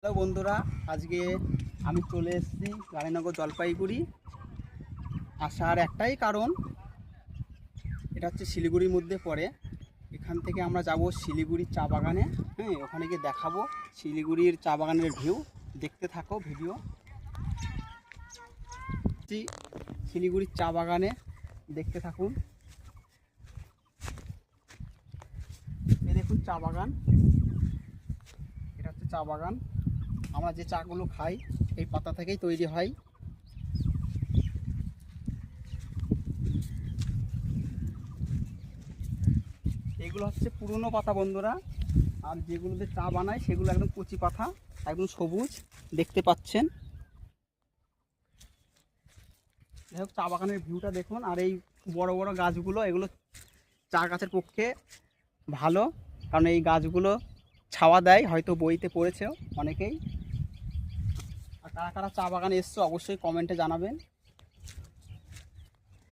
Hello বন্ধুরা, আজকে আমি চলে এসেছি রানীনগর জলপাইগুড়ি। আসার একটাই কারণ, এটা হচ্ছে শিলিগুড়ির মধ্যে পড়ে। এখান থেকে আমরা যাব শিলিগুড়ির চা বাগানে। হ্যাঁ, ওখানে গিয়ে দেখাবো শিলিগুড়ির চা বাগানের ভিউ। দেখতে থাকো ভিডিও। শিলিগুড়ির চা বাগানে দেখতে থাকুন। এই দেখুন চা বাগান, এটা হচ্ছে চা বাগান। আমরা যে চাগুলো খাই এই পাতা থেকেই তৈরি হয়। এগুলো হচ্ছে পুরনো পাতা বন্ধুরা, আর যেগুলোতে চা বানায় সেগুলো একদম কচি পাতা, একদম সবুজ দেখতে পাচ্ছেন। যাই হোক, চা বাগানের ভিউটা দেখুন। আর এই বড় বড় গাছগুলো, এগুলো চা গাছের পক্ষে ভালো, কারণ এই গাছগুলো ছাওয়া দেয়। হয়তো বইতে পড়েছেও অনেকেই। আর কারা কারা চা বাগানে এসছো অবশ্যই কমেন্টে জানাবেন।